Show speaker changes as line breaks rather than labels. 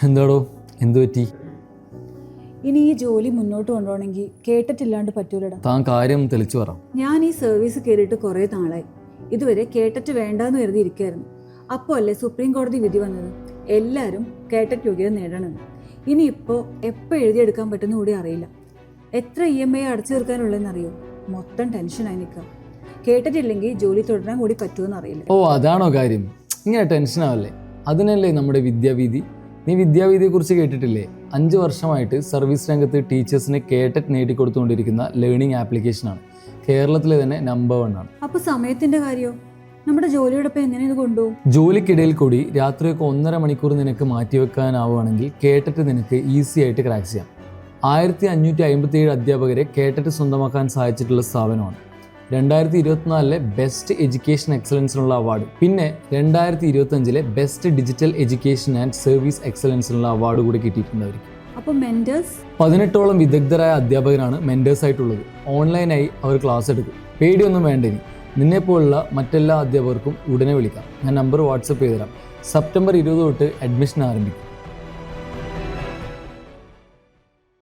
എന്താടോ, എന്തു പറ്റി?
ഇനി ഈ ജോലി മുന്നോട്ട് കൊണ്ടുപോകണമെങ്കിൽ കേട്ടിട്ടില്ലാണ്ട് പറ്റൂലടാ.
താൻ കാര്യം തെളിച്ചു പറ.
ഞാൻ ഈ സർവീസ് കയറിയിട്ട് കുറേ നാളായി. ഇതുവരെ കേട്ടിട്ട് വേണ്ടാന്ന് കരുതി ഇരിക്കായിരുന്നു. അപ്പോൾ അല്ലേ സുപ്രീം കോടതി വിധി വന്നത്, എല്ലാവരും കേട്ടറ്റ് യോഗ്യത നേടണമെന്ന്. ഇനിയിപ്പോൾ എപ്പോൾ എഴുതിയെടുക്കാൻ പറ്റുന്ന കൂടി അറിയില്ല. എത്ര EMI അടച്ചു തീർക്കാനുള്ളതെന്നറിയോ? മൊത്തം ടെൻഷനായി നിൽക്കുക. കേട്ടിട്ടില്ലെങ്കിൽ ജോലി തുടരാൻ കൂടി പറ്റുമെന്ന് അറിയില്ല.
ഓ, അതാണോ കാര്യം? ഇങ്ങനെ ടെൻഷനാവല്ലേ? അതിനല്ലേ നമ്മുടെ വിദ്യാവീതി. നീ വിദ്യാവീതിയെക്കുറിച്ച് കേട്ടിട്ടില്ലേ? 5 വർഷമായിട്ട് സർവീസ് രംഗത്ത് ടീച്ചേഴ്സിന് കേട്ടറ്റ് നേടിക്കൊടുത്തുകൊണ്ടിരിക്കുന്ന ലേണിംഗ് ആപ്ലിക്കേഷനാണ്. കേരളത്തിലെ തന്നെ നമ്പർ 1 ആണ്.
അപ്പോൾ സമയത്തിൻ്റെ കാര്യമോ? നമ്മുടെ ജോലിയോടൊപ്പം എങ്ങനെ ഇത് കൊണ്ടുപോകും?
ജോലിക്കിടയിൽ കൂടി രാത്രിയൊക്കെ 1.5 മണിക്കൂർ നിനക്ക് മാറ്റിവെക്കാനാവുകയാണെങ്കിൽ കേട്ടറ്റ് നിനക്ക് ഈസി ആയിട്ട് ക്രാക്ക് ചെയ്യാം. 1557 അധ്യാപകരെ കേട്ടറ്റ് സ്വന്തമാക്കാൻ സഹായിച്ചിട്ടുള്ള സ്ഥാപനമാണ്. 2024 ബെസ്റ്റ് എഡ്യൂക്കേഷൻ എക്സലൻസിനുള്ള അവാർഡ്, പിന്നെ 2025 best digital education and service എക്സലൻസിനുള്ള അവാർഡ് കൂടി കിട്ടിയിട്ടുണ്ട് അവർക്ക്.
അപ്പോൾ മെന്റേഴ്സ്
18ഓളം വിദഗ്ധരായ അധ്യാപകരാണ് മെന്റേഴ്സ് ആയിട്ടുള്ളത്. ഓൺലൈനായി അവർ ക്ലാസ് എടുക്കും. പേടിയൊന്നും വേണ്ട. ഇനി നിന്നെപ്പോലുള്ള മറ്റെല്ലാ അധ്യാപകർക്കും ഉടനെ വിളിക്കാം. ഞാൻ നമ്പർ വാട്സപ്പ് ചെയ്തുതരാം. സെപ്റ്റംബർ 20 തൊട്ട് അഡ്മിഷൻ ആരംഭിക്കും.